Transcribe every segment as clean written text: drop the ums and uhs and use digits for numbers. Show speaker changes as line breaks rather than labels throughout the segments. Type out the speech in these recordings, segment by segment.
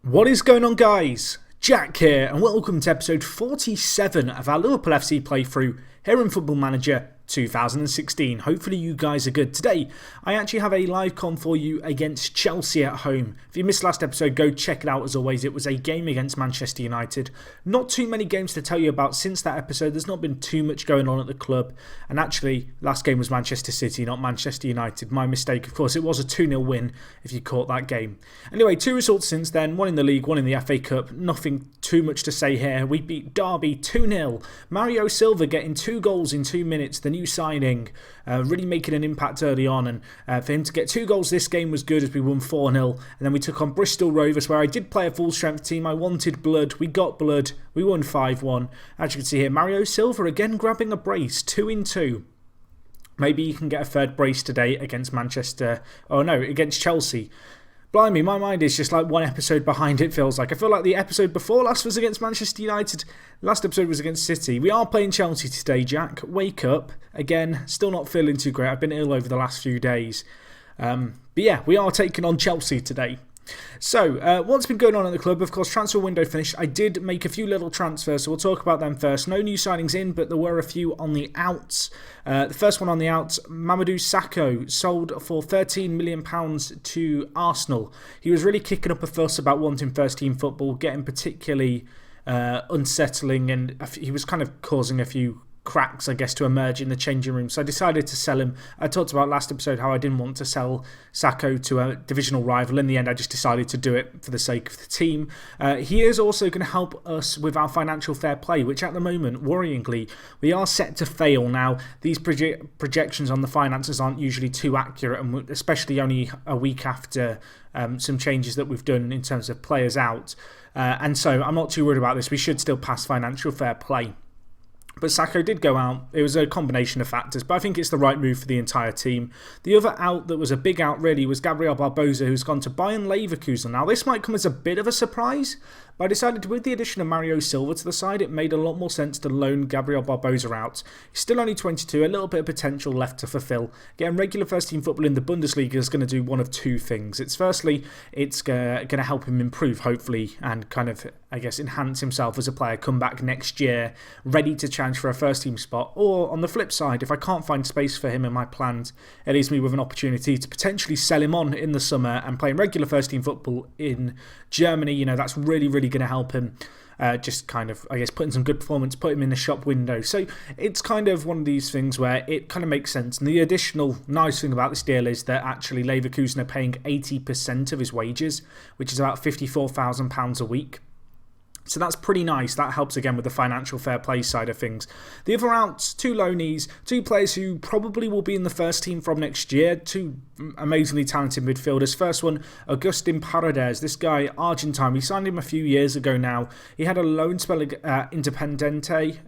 What is going on, guys? Jack here, and welcome to episode 47 of our Liverpool FC playthrough here in Football Manager 2016. Hopefully you guys are good. Today, I actually have a live con for you against Chelsea at home. If you missed last episode, go check it out as always. It was a game against Manchester United. Not too many games to tell you about since that episode. There's not been too much going on at the club. And actually, last game was Manchester City, not Manchester United. My mistake, of course. It was a 2-0 win if you caught that game. Anyway, two results since then. One in the league, one in the FA Cup. Nothing too much to say here. We beat Derby 2-0. Mario Silva getting 2 goals in 2 minutes. The new signing, really making an impact early on, and for him to get 2 goals this game was good as we won 4-0. And then we took on Bristol Rovers, where I did play a full strength team. I wanted blood, we got blood, we won 5-1. As you can see here, Mario Silva again grabbing a brace, 2 in 2. Maybe you can get a third brace today against against Chelsea. Blimey, my mind is just like one episode behind, it feels like. I feel like the episode before last was against Manchester United. Last episode was against City. We are playing Chelsea today, Jack. Wake up. Again, still not feeling too great. I've been ill over the last few days. But yeah, we are taking on Chelsea today. So, what's been going on at the club? Of course, transfer window finished. I did make a few little transfers, so we'll talk about them first. No new signings in, but there were a few on the outs. The first one on the outs, Mamadou Sakho, sold for £13 million to Arsenal. He was really kicking up a fuss about wanting first-team football, getting particularly unsettling, and he was kind of causing a few cracks, I guess, to emerge in the changing room. So I decided to sell him. I talked about last episode how I didn't want to sell Sakho to a divisional rival. In the end, I just decided to do it for the sake of the team. He is also going to help us with our financial fair play, which at the moment, worryingly, we are set to fail. Now, these projections on the finances aren't usually too accurate, and especially only a week after some changes that we've done in terms of players out. And so I'm not too worried about this. We should still pass financial fair play. But Sakho did go out. It was a combination of factors, but I think it's the right move for the entire team. The other out that was a big out really was Gabriel Barbosa, who's gone to Bayern Leverkusen. Now this might come as a bit of a surprise, but I decided with the addition of Mario Silva to the side, it made a lot more sense to loan Gabriel Barbosa out. He's still only 22, a little bit of potential left to fulfill. Getting regular first team football in the Bundesliga is going to do one of two things. Firstly, it's going to help him improve, hopefully, and kind of, I guess, enhance himself as a player, come back next year, ready to challenge for a first team spot. Or on the flip side, if I can't find space for him in my plans, it leaves me with an opportunity to potentially sell him on in the summer and playing regular first team football in Germany. You know, that's really going to help him. Just kind of, I guess, put in some good performance, put him in the shop window. So it's kind of one of these things where it kind of makes sense. And the additional nice thing about this deal is that actually Leverkusen are paying 80% of his wages, which is about £54,000 a week. So that's pretty nice. That helps again with the financial fair play side of things. The other outs, 2 loanees, 2 players who probably will be in the first team from next year. 2 amazingly talented midfielders. First one, Agustin Paredes. This guy, Argentine. We signed him a few years ago now. He had a loan spell at Independiente,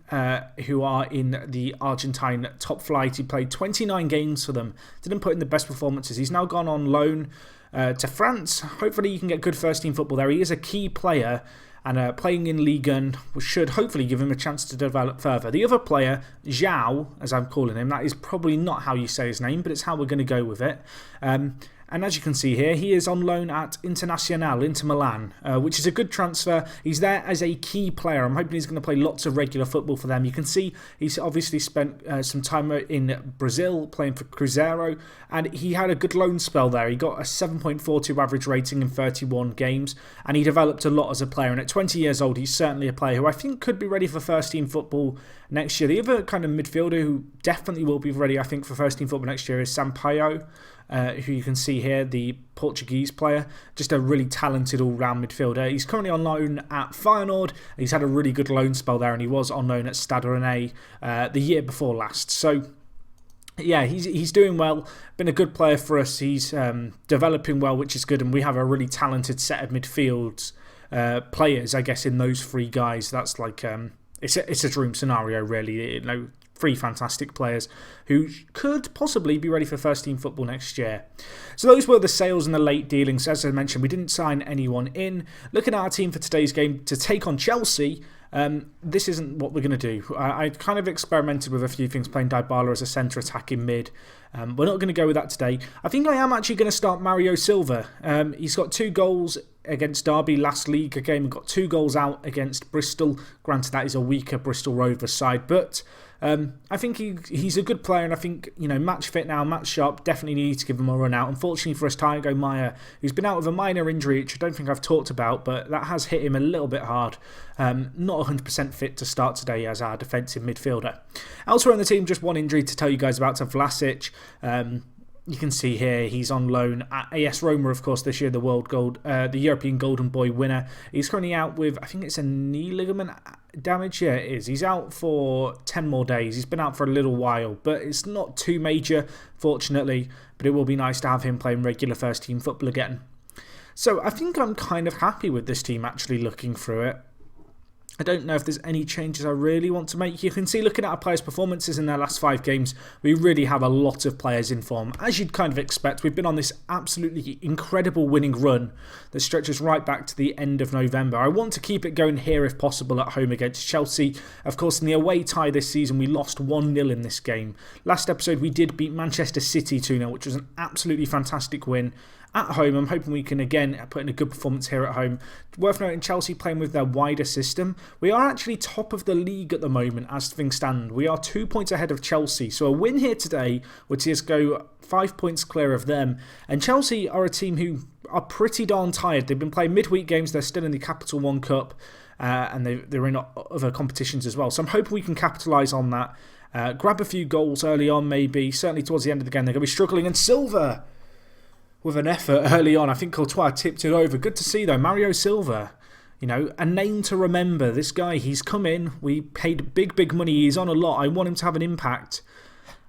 who are in the Argentine top flight. He played 29 games for them. Didn't put in the best performances. He's now gone on loan to France. Hopefully he can get good first team football there. He is a key player. And playing in Ligue 1 should hopefully give him a chance to develop further. The other player, João, as I'm calling him, that is probably not how you say his name, but it's how we're going to go with it. And as you can see here, he is on loan at Internazionale, Inter Milan, which is a good transfer. He's there as a key player. I'm hoping he's going to play lots of regular football for them. You can see he's obviously spent some time in Brazil playing for Cruzeiro, and he had a good loan spell there. He got a 7.42 average rating in 31 games, and he developed a lot as a player. And at 20 years old, he's certainly a player who I think could be ready for first-team football next year. The other kind of midfielder who definitely will be ready, I think, for first-team football next year is Sampaio, who you can see here, the Portuguese player. Just a really talented all-round midfielder. He's currently on loan at Feyenoord. He's had a really good loan spell there, and he was on loan at Stade Rennais the year before last. So yeah, he's doing well. Been a good player for us. He's developing well, which is good, and we have a really talented set of midfield players, I guess, in those 3 guys. That's like it's a dream scenario, really. You know, 3 fantastic players who could possibly be ready for first team football next year. So those were the sales and the late dealings. As I mentioned, we didn't sign anyone in. Looking at our team for today's game to take on Chelsea, This isn't what we're going to do. I kind of experimented with a few things, playing Dybala as a centre attacking mid. We're not going to go with that today. I think I am actually going to start Mario Silva. He's got 2 goals against Derby last Liga game, got 2 goals out against Bristol. Granted, that is a weaker Bristol Rovers side, but I think he's a good player, and I think, match fit now, match sharp, definitely need to give him a run out. Unfortunately for us, Thiago Maia, who's been out with a minor injury, which I don't think I've talked about, but that has hit him a little bit hard. Not 100% fit to start today as our defensive midfielder. Elsewhere in the team, just one injury to tell you guys about, to Vlasic. You can see here he's on loan at AS Roma, of course, this year, the European Golden Boy winner. He's currently out with, I think it's a knee ligament damage. Yeah, it is. He's out for 10 more days. He's been out for a little while, but it's not too major, fortunately. But it will be nice to have him playing regular first team football again. So I think I'm kind of happy with this team, actually, looking through it. I don't know if there's any changes I really want to make. You can see, looking at our players' performances in their last 5 games, we really have a lot of players in form. As you'd kind of expect, we've been on this absolutely incredible winning run that stretches right back to the end of November. I want to keep it going here if possible at home against Chelsea. Of course, in the away tie this season, we lost 1-0 in this game. Last episode, we did beat Manchester City 2-0, which was an absolutely fantastic win. At home, I'm hoping we can again put in a good performance here at home. Worth noting, Chelsea playing with their wider system. We are actually top of the league at the moment as things stand. We are 2 points ahead of Chelsea. So a win here today would see us go 5 points clear of them. And Chelsea are a team who are pretty darn tired. They've been playing midweek games. They're still in the Capital One Cup. And they're in other competitions as well. So I'm hoping we can capitalise on that. Grab a few goals early on maybe. Certainly towards the end of the game they're going to be struggling. And Silva, with an effort early on, I think Courtois tipped it over. Good to see though, Mario Silva, a name to remember. This guy, he's come in, we paid big money, he's on a lot. I want him to have an impact.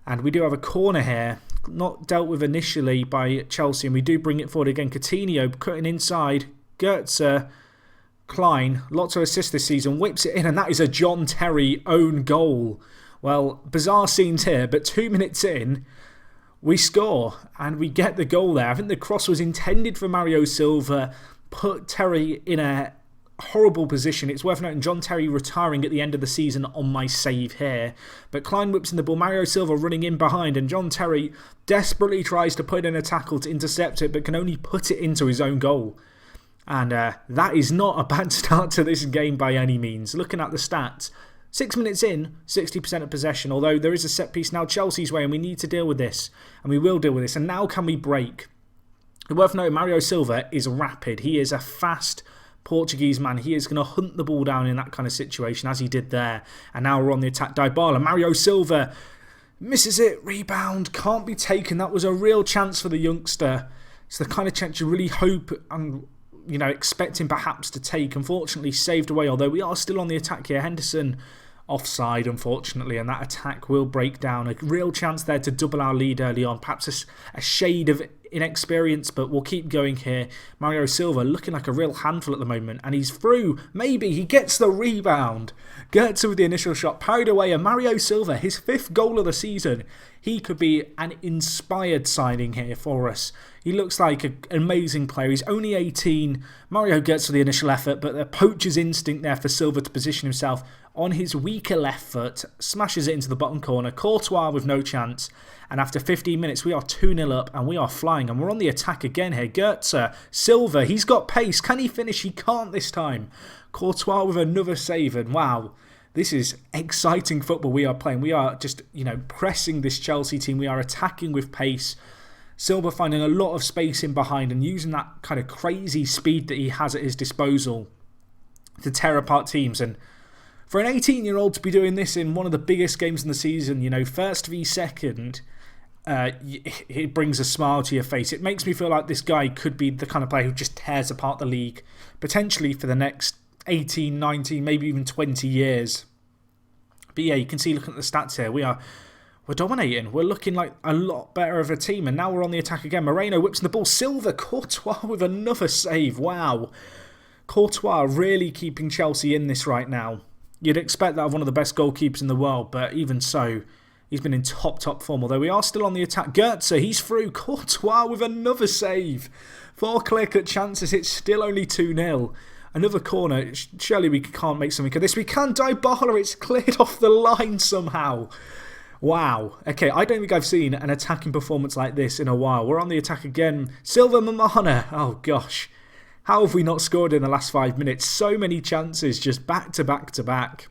And we do have a corner here, not dealt with initially by Chelsea, and we do bring it forward again. Coutinho cutting inside, Goetze, Klein, lots of assists this season, whips it in, and that is a John Terry own goal. Well, bizarre scenes here, but 2 minutes in, we score and we get the goal there. I think the cross was intended for Mario Silva, put Terry in a horrible position. It's worth noting John Terry retiring at the end of the season on my save here. But Klein whips in the ball, Mario Silva running in behind, and John Terry desperately tries to put in a tackle to intercept it, but can only put it into his own goal. And that is not a bad start to this game by any means. Looking at the stats, 6 minutes in, 60% of possession, although there is a set piece now Chelsea's way, and we need to deal with this, and we will deal with this. And now can we break? Worth noting, Mario Silva is rapid. He is a fast Portuguese man. He is going to hunt the ball down in that kind of situation, as he did there. And now we're on the attack. Dybala, Mario Silva misses it, rebound, can't be taken. That was a real chance for the youngster. It's the kind of chance you really hope and expect him perhaps to take. Unfortunately, saved away, although we are still on the attack here. Henderson offside, unfortunately, and that attack will break down. A real chance there to double our lead early on. Perhaps a shade of inexperience, but we'll keep going here. Mario Silva looking like a real handful at the moment, and he's through. Maybe he gets the rebound. Gets with the initial shot, parried away, and Mario Silva, his 5th goal of the season. He could be an inspired signing here for us. He looks like an amazing player. He's only 18. Mario gets to the initial effort, but the poacher's instinct there for Silva to position himself on his weaker left foot. Smashes it into the bottom corner. Courtois with no chance. And after 15 minutes, we are 2-0 up and we are flying. And we're on the attack again here. Goetze, Silva, he's got pace. Can he finish? He can't this time. Courtois with another save. And wow, this is exciting football we are playing. We are just, pressing this Chelsea team. We are attacking with pace. Silva finding a lot of space in behind and using that kind of crazy speed that he has at his disposal to tear apart teams. And for an 18-year-old to be doing this in one of the biggest games in the season, first v second, it brings a smile to your face. It makes me feel like this guy could be the kind of player who just tears apart the league, potentially for the next 18, 19, maybe even 20 years. But yeah, you can see, looking at the stats here, we're dominating. We're looking like a lot better of a team. And now we're on the attack again. Moreno whips in the ball. Silva, Courtois with another save. Wow. Courtois really keeping Chelsea in this right now. You'd expect that of one of the best goalkeepers in the world. But even so, he's been in top form. Although we are still on the attack. Goetze, he's through. Courtois with another save. 4 clear-cut chances. It's still only 2-0. Another corner. Surely we can't make something of this. We can. Dybala, it's cleared off the line somehow. Wow. Okay, I don't think I've seen an attacking performance like this in a while. We're on the attack again. Silva Mamana. Oh, gosh. How have we not scored in the last 5 minutes? So many chances, just back to back to back.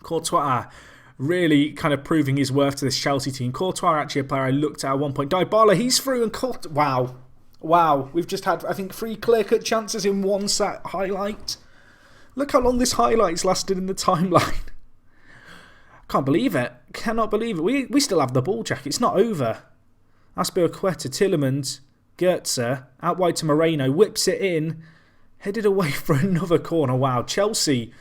Courtois really kind of proving his worth to this Chelsea team. Courtois actually a player I looked at one point. Dybala, he's through and caught. Wow. Wow. We've just had, I think, 3 clear-cut chances in one set highlight. Look how long this highlight's lasted in the timeline. Can't believe it. Cannot believe it. We still have the ball, Jack. It's not over. Aspilicueta, Tielemans, Goetze, out wide to Moreno, whips it in, headed away for another corner. Wow, Chelsea,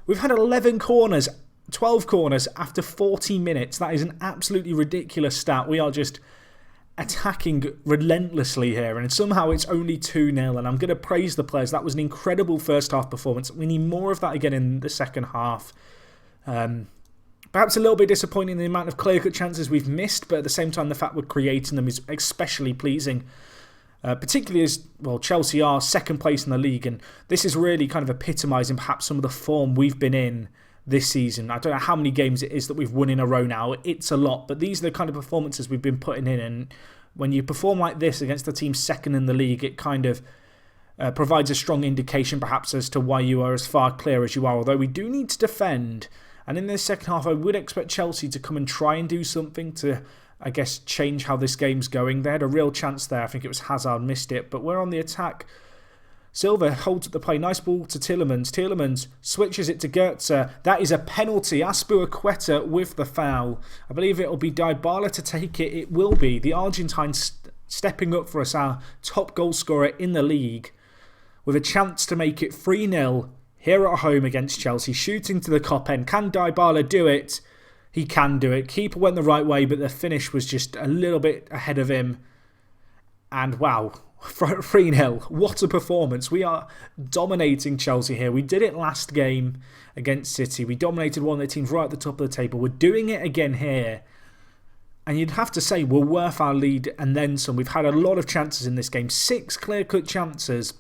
we've had 11 corners, 12 corners after 40 minutes. That is an absolutely ridiculous stat. We are just attacking relentlessly here, and somehow it's only 2-0, and I'm going to praise the players. That was an incredible first half performance. We need more of that again in the second half. Perhaps a little bit disappointing in the amount of clear-cut chances we've missed, but at the same time the fact we're creating them is especially pleasing. Particularly as, well, Chelsea are second place in the league, and this is really kind of epitomising perhaps some of the form we've been in this season. I don't know how many games it is that we've won in a row now. It's a lot, but these are the kind of performances we've been putting in, and when you perform like this against the team second in the league, it kind of provides a strong indication perhaps as to why you are as far clear as you are, although we do need to defend. And in this second half, I would expect Chelsea to come and try and do something to, I guess, change how this game's going. They had a real chance there. I think it was Hazard missed it. But we're on the attack. Silva holds up the play. Nice ball to Tielemans. Tielemans switches it to Goetze. That is a penalty. Aspilicueta with the foul. I believe it will be Dybala to take it. It will be. The Argentine stepping up for us, our top goal scorer in the league, with a chance to make it 3-0. Here at home against Chelsea, shooting to the top end. Can Dybala do it? He can do it. Keeper went the right way, but the finish was just a little bit ahead of him. And wow, 3-0. What a performance. We are dominating Chelsea here. We did it last game against City. We dominated one of the teams right at the top of the table. We're doing it again here. And you'd have to say we're worth our lead and then some. We've had a lot of chances in this game. 6 clear-cut chances.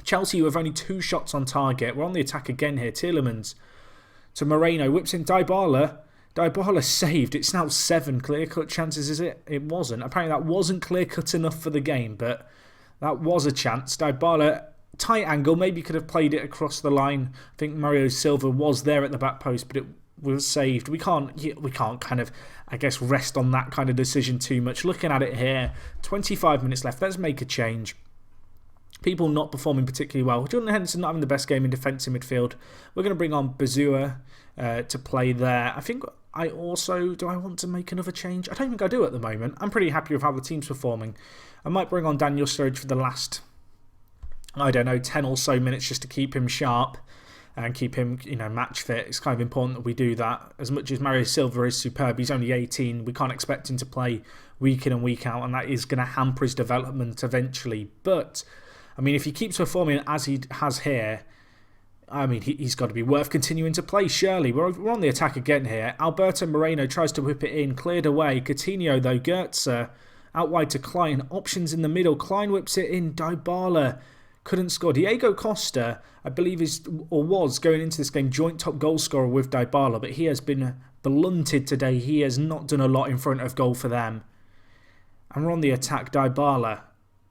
Chelsea with only 2 shots on target. We're on the attack again here. Tielemans to Moreno. Whips in Dybala. Dybala saved. It's now 7 clear-cut chances, is it? It wasn't. Apparently that wasn't clear-cut enough for the game, but that was a chance. Dybala, tight angle. Maybe could have played it across the line. I think Mario Silva was there at the back post, but it was saved. We can't kind of, I guess, rest on that kind of decision too much. Looking at it here, 25 minutes left. Let's make a change. People not performing particularly well. Jordan Henderson not having the best game in defensive midfield. We're going to bring on Bazua to play there. I think I also... Do I want to make another change? I don't think I do at the moment. I'm pretty happy with how the team's performing. I might bring on Daniel Sturridge for the last, I don't know, 10 or so minutes just to keep him sharp and keep him, match fit. It's kind of important that we do that. As much as Mario Silva is superb, he's only 18. We can't expect him to play week in and week out, and that is going to hamper his development eventually. But I mean, if he keeps performing as he has here, I mean, he's got to be worth continuing to play, surely. We're on the attack again here. Alberto Moreno tries to whip it in, cleared away. Coutinho, though, Goetze out wide to Klein. Options in the middle. Klein whips it in. Dybala couldn't score. Diego Costa, I believe, was going into this game joint top goal scorer with Dybala, but he has been blunted today. He has not done a lot in front of goal for them. And we're on the attack. Dybala.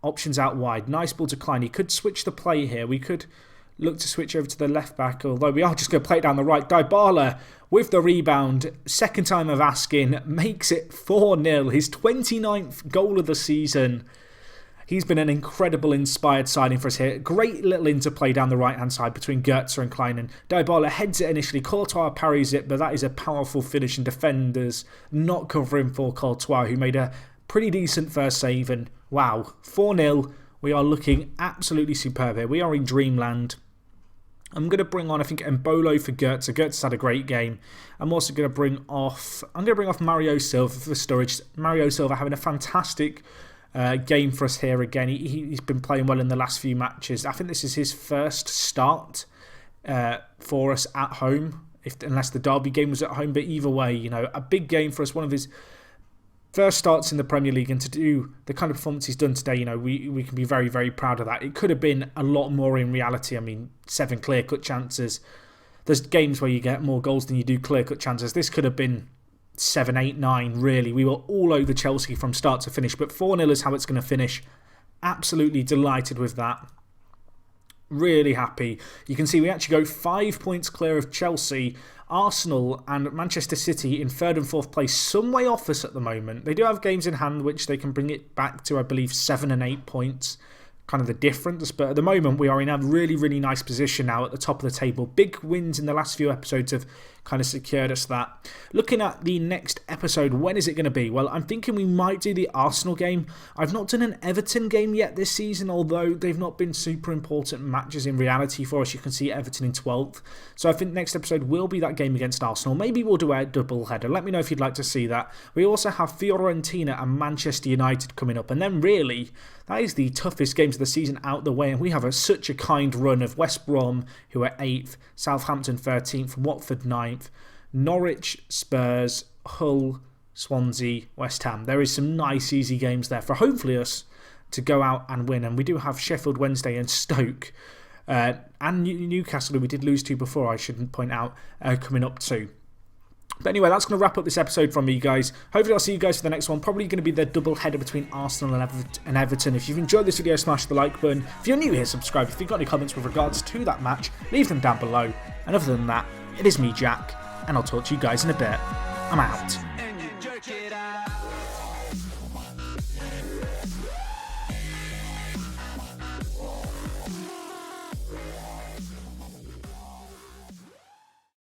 Options out wide. Nice ball to Klein. He could switch the play here. We could look to switch over to the left back, although we are just going to play it down the right. Dybala with the rebound. Second time of asking. Makes it 4-0. His 29th goal of the season. He's been an incredible inspired signing for us here. Great little interplay down the right-hand side between Goetze and Klein. And Dybala heads it initially. Courtois parries it, but that is a powerful finish, and defenders not covering for Courtois, who made a pretty decent first save. And wow, 4-0. We are looking absolutely superb here. We are in dreamland. I'm going to bring on, I think, Embolo for Goetze. Goetze's had a great game. I'm also going to bring off Mario Silva for Sturridge. Mario Silva having a fantastic game for us here again. He's been playing well in the last few matches. I think this is his first start for us at home, unless the Derby game was at home. But either way, a big game for us. One of his first starts in the Premier League, and to do the kind of performance he's done today, we can be very, very proud of that. It could have been a lot more in reality. I mean, 7 clear-cut chances. There's games where you get more goals than you do clear-cut chances. This could have been 7, 8, 9, really. We were all over Chelsea from start to finish, but 4-0 is how it's going to finish. Absolutely delighted with that. Really happy. You can see we actually go 5 points clear of Chelsea, Arsenal and Manchester City in 3rd and 4th place, some way off us at the moment. They do have games in hand which they can bring it back to, I believe, 7 and 8 points. Kind of the difference, but at the moment we are in a really, really nice position now at the top of the table. Big wins in the last few episodes have kind of secured us that. Looking at the next episode, when is it going to be? Well, I'm thinking we might do the Arsenal game. I've not done an Everton game yet this season, although they've not been super important matches in reality for us. You can see Everton in 12th. So I think next episode will be that game against Arsenal. Maybe we'll do a double header. Let me know if you'd like to see that. We also have Fiorentina and Manchester United coming up, and then really that is the toughest games of the season out the way, and we have such a kind run of West Brom, who are 8th, Southampton 13th, Watford 9th, Norwich, Spurs, Hull, Swansea, West Ham. There is some nice easy games there for hopefully us to go out and win, and we do have Sheffield Wednesday and Stoke, and Newcastle, who we did lose to before, I shouldn't point out, coming up too. But anyway, that's going to wrap up this episode from me, guys. Hopefully I'll see you guys for the next one. Probably going to be the double header between Arsenal and Everton. If you've enjoyed this video, smash the like button. If you're new here, subscribe. If you've got any comments with regards to that match, leave them down below. And other than that, it is me, Jack, and I'll talk to you guys in a bit. I'm out.